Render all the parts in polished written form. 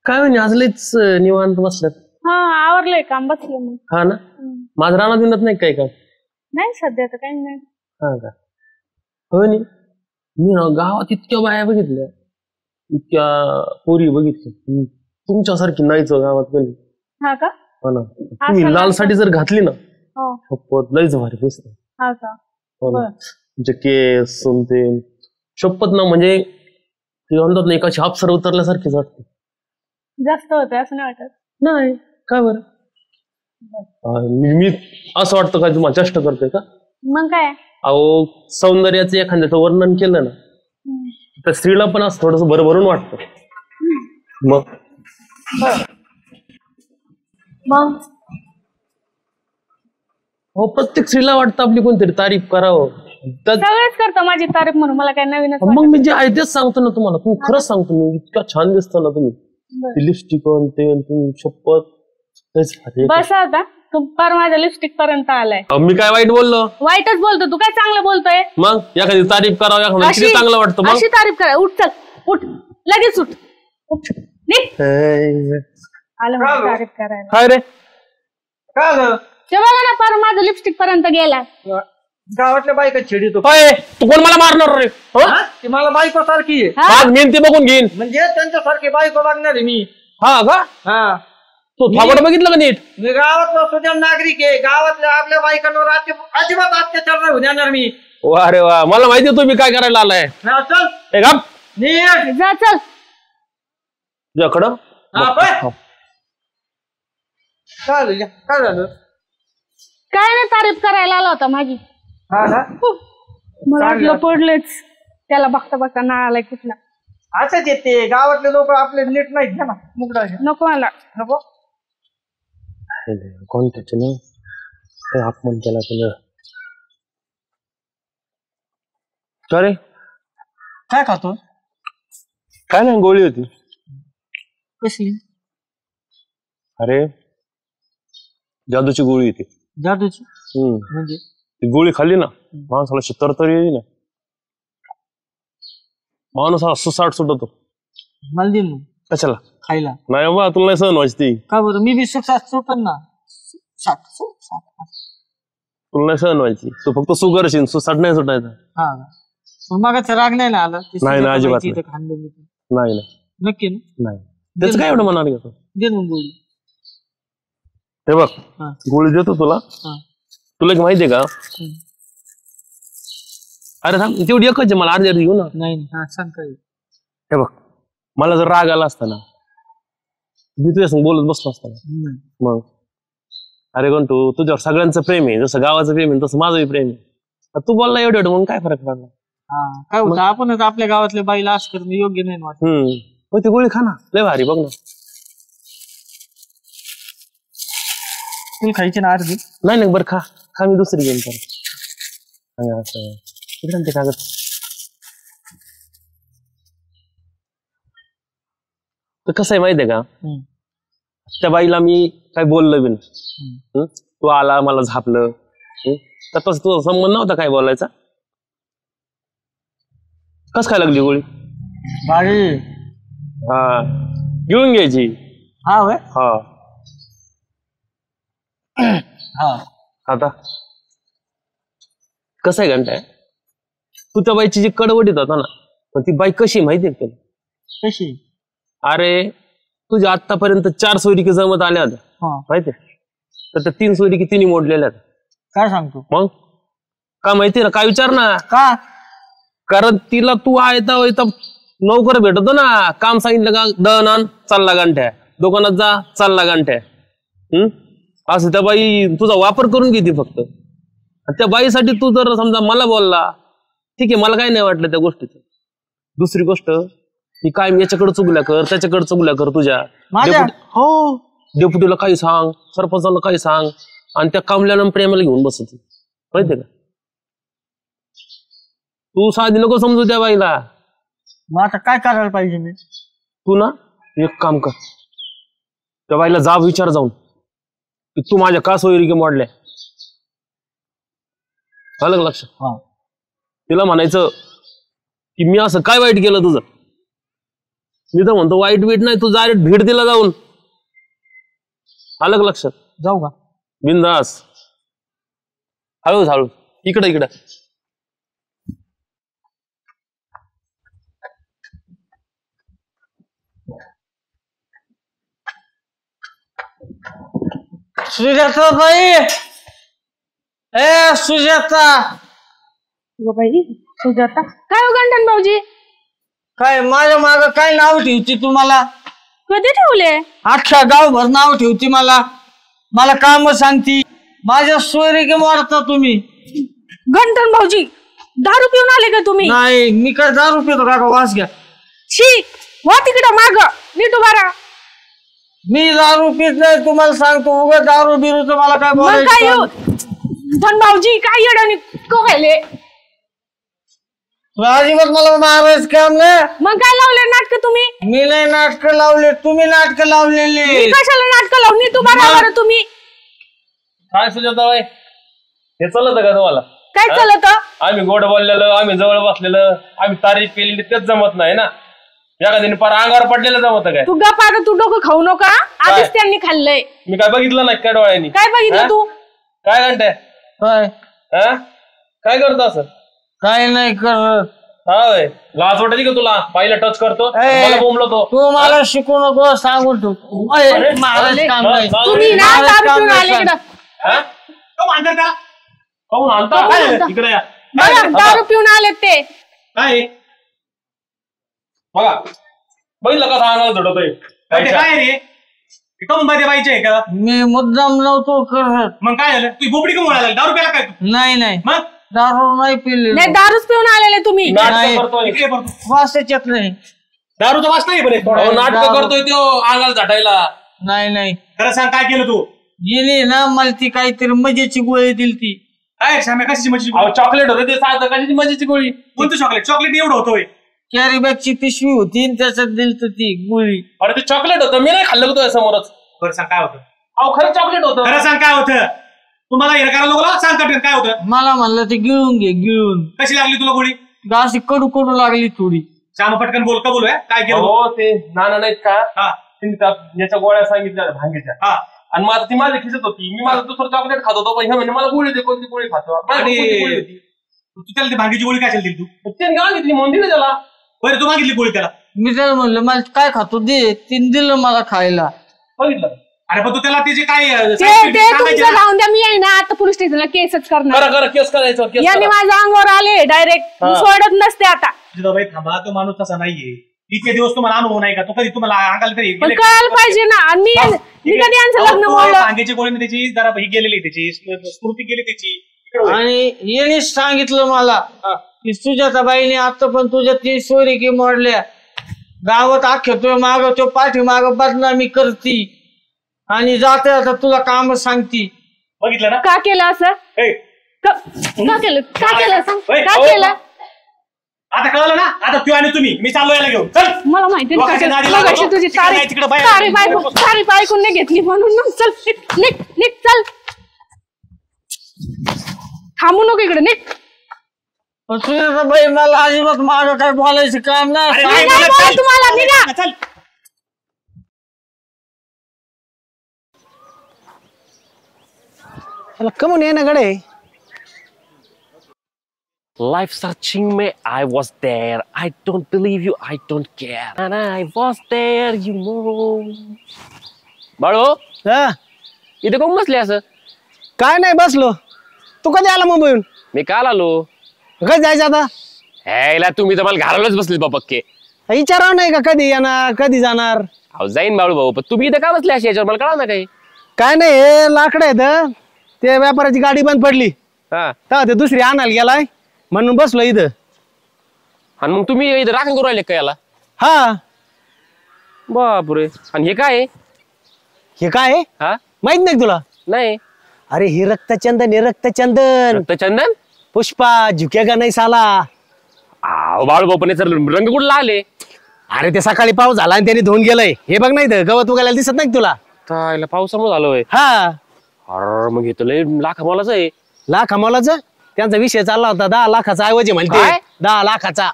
काय म्हणे आज लयच निवांत बसल्यात. हा आवरलंय काम बसले मग. हा ना माझं रानात विनत नाही काय काम. नाही सध्या तर काही नाही. हा का हो नी मी ना गावात इतक्या बाया बघितल्या इतक्या पोरी बघितल्या तुमच्यासारखी नाहीच गावात कधी. हा का हो ना तुम्ही लाल साडी जर घातली ना शपथ लयच भारी दिसत. हा का हो ना तुमचे केस ते शपथ ना म्हणजे ते म्हणतात ना एकाची अप्सरा उतरल्यासारखीच वाटते. जास्त होते असं नाही वाटत. नाही काय बरं मी असं वाटतं काय तुम्हाला चेष्टा करतोय का. मग काय अहो सौंदर्याचं एखाद्याचं वर्णन केलं ना तर स्त्रीला पण असं थोडस भरभरून वाटतं. मग मग हो प्रत्येक स्त्रीला वाटतं आपली कोणतरी तारीफ करावं. सगळेच करतो माझी तारीफ म्हणून मला काय नवीनच मग मी जे आहे तेच सांगतो ना तुम्हाला. तुम्ही खरंच सांगतो मी इतका छान दिसतो ना तुम्ही. लिपस्टिक ते तुम्ही शपथ बस आता तू पर माझ्या लिपस्टिक पर्यंत आलाय. मी काय वाईट बोललो. वाईटच बोलतो तू काय चांगलं बोलतोय. मग एखादी तारीफ करावं किती चांगलं वाटतं. मग अशी तारीफ करा. उठ चल उठ लगेच उठ आलं तारीफ करायला. काय रे काय झालं ते बघा ना पर माझं लिपस्टिक पर्यंत गेला. गावातल्या बायका छेडितो. तू कोण मला मारणार रे. ती मला बायको सारखी आहे. मी ती बघून घेईन म्हणजे त्यांच्यासारखी बायको बघणार आहे मी. हा का हा तू थोबड बघितलं का नीट. मी गावातला सुजाण नागरिक आहे. गावातल्या आपल्या बायकांवर अजिबात अत्याचार नाही होणार मी. वा रे वा मला माहिती तुम्ही काय करायला आलाय. चल नीट जा चल तुझ्याकडं काय झालं काय नाही तारीफ करायला आला होता माझी. हा ना मला वाटलं पडलेच त्याला बघता बघता ना आलाय कुठला. असंच येते गावातले लोक आपले नीट नाहीत ना मुगडा. नको मला नको कोणत्याच ना अपमान केला तुला. का रे काय खातो. काय नाही गोळी होती. कशी अरे जादूची गोळी होती. जादूची म्हणजे ती गोळी खाल्ली ना माणसाला तरतरी येईल ना. माणूस हा सुसाट सुटतो. मला दिन कशाला खायला. नाही बाबा तुला नाही सहन व्हायची. का बरं मी बी सुटन ना. तुला नाही सहन व्हायची. तू फक्त सुगर असेल सुसाट नाही सुटायचा. हा मग राग नाही ना आला. नाही ना अजिबात नाही नक्की नाही. त्याचं काय एवढं मनाला घेतो. दे मग गोळी. हे बघ गोळी देतो तुला. तुला एक माहितीये का. अरे थांब तेवढी एकच आहे मला अर्धी घेऊ ना. नाही सांग काय. हे बघ मला जर राग आला असता ना मी तुझ्या संग बोलत बसलो असता ना. मग अरे कोण तुझ्यावर सगळ्यांचं प्रेम आहे. जसं गावाचं प्रेम आहे तसं माझंही प्रेम आहे. तू बोलला एवढं मग काय फरक पडला. काय होतं आपणच आपल्या गावातल्या बाईला असं करणं योग्य नाही वाटत. मग ती गोळी खा ना लय भारी बघ ना. तुला खायची ना अर्धी. नाही बरं खा खा मी दुसरी घेऊन असं ते कागद. तर कसं आहे माहितीये का त्या बाईला मी काय बोललो बी नाही. तू आला मला झापलं तर तसं तुझा संबंध नव्हता काय बोलायचा. कस काय लागली गोळी. भारी हा घेऊन घ्यायची. हा वय हा हा आता कसं आहे घंटा तू त्या बाईची जी कडवडीत होता ना पण ती बाई कशी माहितीये का. कशी अरे तुझ्या आतापर्यंत 4 सोयरिकी जमत आल्या होत्या माहितीये तर त्या 3 सोयरिकी तिने मोडलेल्या. काय सांगतो. मग का माहिती ना काय विचार ना का. कारण तिला तू आयता नोकर भेटतो ना. काम सांगितलं का दळण आण चालला गांठ्या. दुकानात जा चालला गांठ्या. असं त्या बाई तुझा वापर करून घेते फक्त. त्या बाईसाठी तू जर समजा मला बोलला ठीक आहे मला काही नाही वाटलं त्या गोष्टीचं. दुसरी गोष्ट ती काय याच्याकडे चुगल्या कर त्याच्याकडे चुगल्या कर तुझ्या. हो डेप्युटीला काही सांग सरपंचाला काही सांग आणि त्या कामल्यानं प्रेमाला घेऊन बसत माहितीये का. तू साधी नको समजू त्या बाईला. मग आता काय करायला पाहिजे मी. तू ना एक काम कर त्या बाईला जाब विचार जाऊन की तू माझ्या का सोयरिकी मोडल्या. आलं का लक्षात. तिला म्हणायचं की मी असं काय वाईट केलं तुझं मी तर म्हणतो वाईट बीट नाही, तू डायरेक्ट भेट दिला जाऊन. आलं का लक्षात? जाऊ का? बिंदास. हळू हळू इकडं इकडं. सुजाता बाई, ए सुजाता. बाई सुजाता काय हो गंठन भाऊजी? काय माझ्या माग काय नाव ठेवती तुम्हाला? कधी ठेवले? अख्ख्या गावभर नाव ठेवती मला. मला काम सांगती. माझ्या सोयरी के मारता तुम्ही. गंठन भाऊजी दारू पिऊन आले का तुम्ही? नाही मी काय दारू पितो का? वास घ्या. शी वा तिकडं माग नीट उभा राहा. मी दारू पित नाही तुम्हाला सांगतो. उगा दारू बिरूचं मला काय मग काय बोलायचं? धन भाऊजी काय येडाने कोले? अजिबात मला मारायचं काम नाही. मग काय लावले नाटक तुम्ही? मी नाही नाटक लावले, तुम्ही नाटक लावलेली. मी कशाला नाटक लावून? नीट उभा राहा बरं तुम्ही. काय सुजाताबाई, हे चालत का तुम्हाला? काय चालत? आम्ही गोड बोललेलं, आम्ही जवळ बसलेलं, आम्ही तारीफ केलेली तेच जमत नाही ना. एखाद्याने पार अंगावर पडलेलं जमत काय? तू गप आता, तू डोकं खाऊ नका. आधीच त्यांनी खाल्लंय. मी काय बघितलं नाही काय डोळ्यांनी? काय बघितलं तू? काय घंटे काय करतो असं? काय नाही करत. होय, लाज वाटायची का तुला? पाहिलं टच करतो मला बोंबलो तो. तू मला शिकू नको सांगून तू. मारायचं काम नाही. तुम्ही ना दारू पिऊन आले इकडं. काऊन आणता इकडे? बघा दारू पिऊन आलेत ते. काय बघा बघितलं कसा आणायला झडवतोय? काय रे कम मध्ये पाहिजे का? मी मुद्दाम नव्हतो करत. मग काय झालं? तू बोबडी कम म्हणाला? दारू प्याला काय तू? नाही नाही मग दारू नाही पिले. नाही दारूच पिऊन आलेले तुम्ही. नाही. इकडे बघ. वासच येत नाही. दारूचा वास नाही बरे. नाटक करतोय तो अंगाला झाटायला. नाही नाही खरं सांग काय केलं तू? गेली ना मला ती काहीतरी मजेची गोळी दिली ती. काय श्याम्या कशाची मजी? चॉकलेट होते ते साधं कशाची मजेची गोळी? कोणतं चॉकलेट? चॉकलेट एवढं होतोय? कॅरी बॅगची पिशवी होती आणि त्याच्यात दिली ती गोळी. अरे ते चॉकलेट होतं, मी नाही खाल्लं तुझ्या समोरच. खरं सांग काय होतं? अहो खरं चॉकलेट होतं. खरं सांग काय होतं? तुम्हाला हे करायला नको. सांग कटकन काय होतं? मला म्हणलं ते गिळून घे गिळून. कशी लागली तुला गोळी? अशी कडू कडू लागली थोडी. श्याम पटकन बोल का बोलू? काय केलं? हो ते नाना नाहीत का, हा त्यांनी याच्या गोळ्या सांगितल्या भांगीच्या. हा आणि मग ती माझ्या खिचत होती. मी माझं दुसरं चॉकलेट खात होतो, पण हे म्हणजे मला गोळी दे, कोणती गोळी खातो? आणि गोळी तू त्याला ती भांगीची गोळी काय दिली तू? त्याने सांगितली म्हणून दिली त्याला. बरं तू मागितली गोळी त्याला? मी त्याला म्हणलं मला काय खातो दे. तिने दिलं मला खायला. बघितलं? अरे पण तू त्याला त्याचे काय ते सांगायचे तुमचं ना? लावून द्या. मी आहे ना आता पोलीस स्टेशनला केसच करणार. करा केस करायचं केस याने करा. माझ्या अंगावर आले डायरेक्ट. सोडत नसते आता. बाई थांबा, तो माणूस तसा नाहीये. इतके दिवस तुम्हाला अनुभव नाही का? तो कधी तुम्हाला अंगाला तरी पण कळायला पाहिजे ना. आणि मी कधी यांचं लग्न मोडलं? भांगेची गोळी त्याची जरा ही गेलेली, त्याची स्मृती गेली त्याची. आणि येणेच सांगितलं मला की सुजाताबाईने आता पण तुझ्या 3 सोयरी की मोडल्या. गावात अख्ख्या तो माग तो पाठी माग बदनामी करती आणि जाते आता तुला काम सांगती. बघितलं ना? का केलं असं? ए, का केलं? का केलं सांग? ओय, का ओ. केलं? आता कळलं ना? आता तू आणि तुम्ही, मी चाललो याला घेऊन. चल. मला माहिती लोकांच्या नादी लागू नको. तुझी तिकडे नाही, तिकडे बाहेर. सारी बायकून नाही घेतली म्हणून मग चल नीट चल. थांबू नको इकडे नीट. सुजाताबाई मला अजिबात माझं काय बोलायचं काम अरे नाही. नाही, नाही मला बोल चल. तुम्हाला, निघा. चल. कमून ये ना गडे. Life searching me, I was there. I don't believe you, I don't care. And I was there, you know. बाळो हा इथे कोण बसले असं? काय नाही बसलो. तू कधी आला मुंबईहून? मी काल आलो. कधी जायचं आता? ह्याला तुम्ही तर मला घालवलंच बसले बा पक्के. विचारावं नाही का कधी येणार कधी जाणार? अहो जाईन बाळू भाऊ, पण तुम्ही इथे का बसले अशी याच्यावर मला कळा ना काही. काय नाही हे लाकडं आहेत. ते व्यापाराची गाडी बंद पडली हा तेव्हा ते दुसरी आणायला गेलाय म्हणून बसलो इथं. आणि मग तुम्ही इथं राखण करू राहिले का याला? हा बापरे. आणि हे काय आहे? हे काय आहे? हा माहित नाही का तुला? नाही. अरे हे रक्तचंदन हे रक्तचंदन. रक्तचंदन? पुष्पा झुकेगा नाही साला. अहो बाळू भाऊ पण याचा रंग कुठला आले? अरे ते सकाळी पाऊस झाला आणि त्यांनी धुवून गेलंय. हे बघ नाही तर गवत उगायला दिसत नाही का तुला? तायला पावसामुळे झालोय. हा अरे मग घेतो लय लाख मोलाच आहे. लाख मोलाचं त्यांचा विषय चालला होता. 10 लाखाचा ऐवजी म्हणते काय? 10 लाखाचा.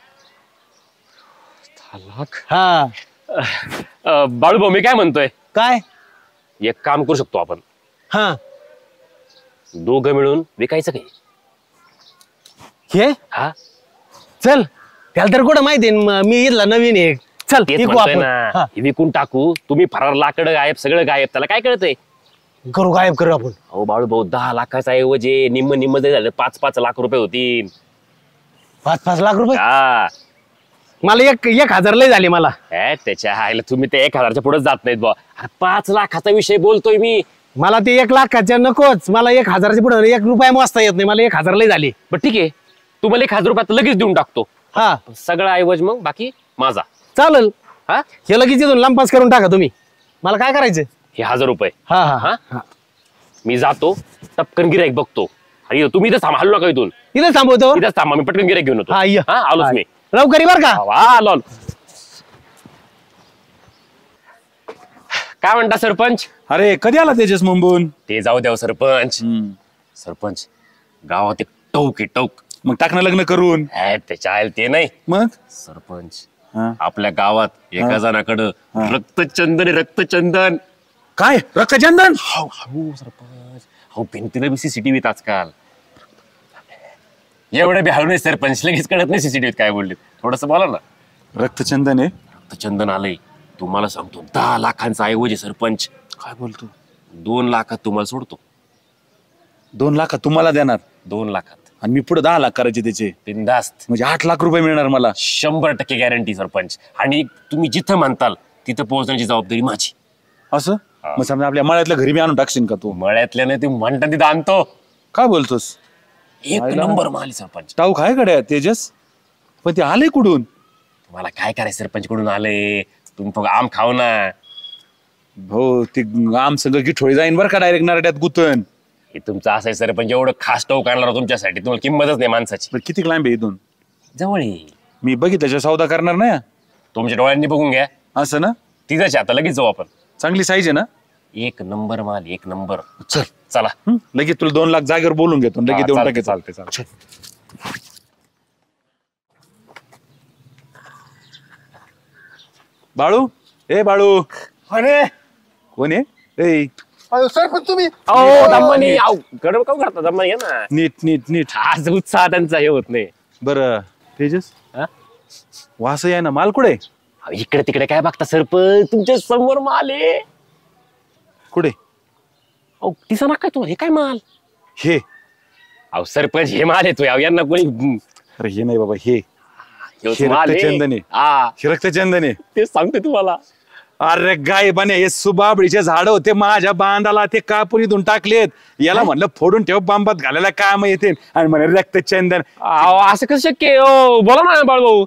10 लाख? हा बाळूभाऊ मी काय म्हणतोय, काय? एक काम करू शकतो आपण, हा दोघं मिळून विकायचं काही. हे हा चल, त्याला तर कुठं माहिती मी इथला नवीन आहे. चल तेच विकू म्हणतोय आपण. ना, हा, हे विकून टाकू. तुम्ही फरार लाकड गायब, सगळं गायब, त्याला काय कळतंय? करू गायब करू आपण. अहो बाळूभाऊ 10 लाखाचा ऐवजी निम्म जरी झालं 5-5 लाख रुपये होतील. 5-5 लाख रुपये. हा मला 1,000 लय झाले मला. त्याच्या आईला तुम्ही ते 1,000च्या पुढे जात नाहीत बा. 5 लाखाचा विषय बोलतोय मी. मला ते 1 लाखाच्या नकोच, मला 1,000च्या पुढे 1 रुपया मोजता येत नाही. मला 1,000 लय झाले. पण ठीक आहे, तुम्हाला 1,000 रुपयात लगेच देऊन टाकतो. हा सगळा ऐवज मग बाकी माझा. चालेल. हा हे लगेच इथून लांबपास करून टाका तुम्ही. मला काय करायचं? हे 1,000 रुपये. हा हा हा हा मी जातो, टपकन गिराईक बघतो. आणि तुम्ही इथं थांबा, हलू नका इथून. इथे थांबवतो. इथंच थांबा, मी पटकन गिराईक घेऊन येतो. हा ये. हा आलोच मी. लवकर बर का? आलो. काय म्हणता सरपंच? अरे कधी आला तेजस मुंबईहून? ते जाऊ द्या सरपंच. सरपंच गावात एक टोक आहे, टोक. मग टाकणं लग्न करून. त्याच्या आईल ते नाही. मग सरपंच हा. आपल्या गावात एका जणाकडं रक्तचंदन आहे, रक्तचंदन. काय रक्तचंदन? हो सरपंच. हो भिंतीला बी CCTV आजकाल. एवढं बी हळू नाही सरपंच, लगेच कळत नाही CCTV काय बोलले. थोडस बोला ना. रक्तचंदन आहे? रक्तचंदन आलंय. तुम्हाला सांगतो 10 लाखांचा ऐवज आहे सरपंच. काय बोलतो? 2 लाखात तुम्हाला सोडतो. 2 लाख तुम्हाला देणार? 2 लाखात. आणि मी पुढे 10 लाख करायचे त्याचे. बिंदास्त. म्हणजे 8 लाख रुपये मिळणार मला. 100% गॅरंटी सरपंच. आणि तुम्ही जिथं म्हणताल तिथं पोहोचण्याची जबाबदारी माझी. असं? मग समजा आपल्या मळ्यातल्या घरी मी आणून टाकशील का तू? मळ्यातल्याने तुम्ही म्हणता तिथं आणतो. काय बोलतोस? एक नंबर माल आहे सरपंच. टाऊक आहे गड्या तेजस, पण ते आले कुठून? तुम्हाला काय करायचं सरपंच कडून आले? तुम्ही फक्त आम खाऊ ना. हो ते आम सगळं गिठोळी जाईन बरं का डायरेक्ट नरड्यात गुतन. हे तुमचं असं आहे सरपंच, एवढं खास टोक आणणार तुमच्यासाठी, तुम्हाला किंमतच नाही माणसाची. पण किती लांब आहे इथून? जवळ आहे. मी बघितल्याशिवाय सौदा करणार नाही. तुमच्या डोळ्यांनी बघून घ्या. असं ना? तिथंच आता लगेच जाऊ आपण. चांगली साईज आहे ना? एक नंबर माल, एक नंबर. चल चला. लगेच तुला 2 लाख जागेवर बोलून घेतो, लगेच देऊन टाकेल. चालते. बाळू, ए बाळू. अरे कोण आहे? ए सरपंच तुम्ही? अहो दम्मानी, गडबड काऊन करता दम्मानी? आहे ना, नीट नीट नीट. आज उत्साह त्यांचा हे होत नाही. बरं तेजस, हा? वास आहे ना, माल कुठे? अहो, इकडे तिकडे काय बघता सरपंच, तुमच्या समोर माल आहे. कुठे? अहो दिसा ना काय तुम्हाला, हे काय माल? हे? अहो सरपंच हे माल येतोय. अहो यांना कोणी अरे हे नाही बाबा, हे माल आहे. रक्तचंदन आहे. हा हे रक्तचंदन आहे. ते सांगते तुम्हाला. अरे गाय बने, हे सुबाबडीचे झाड होते माझ्या बांधाला, ते कापून इथून टाकलेत. याला म्हणलं फोडून ठेव, बांबात घालायला काम येते. आणि म्हणे रक्तचंदन. अहो असं कसं शक्य आहे? ओ बोला ना बाळभाऊ.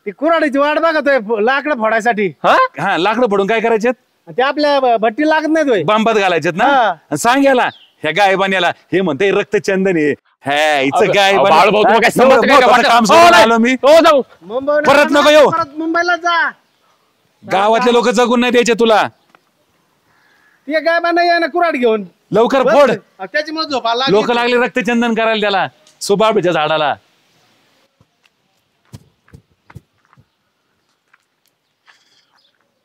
ती कुऱ्हाडीची वाट बघतोय लाकडं फोडायसाठी. हा लाकडं फोडून काय करायचे? ते आपल्या भट्टी लागत नाही तोय. बांबात घालायचेत ना. हा. आणि सांग याला, ह्या गायबान्याला हे म्हणते रक्तचंदन आहे. बाळभाऊ तुम्हाला काय समजतं काय का? काम हो, सोडून नाही. आलो मी. हो, जाऊ. मुंबईहून परत नको येऊ. परत मुंबईला जा. गावातले लोक जगून नाही द्यायचे तुला. ते काय नाही ना कुऱ्हाड घेऊन लवकर फोड. त्याच्यामुळे झोपायला लोक लागले रक्तचंदन करायला त्याला, सुबाबडीच्या झाडाला.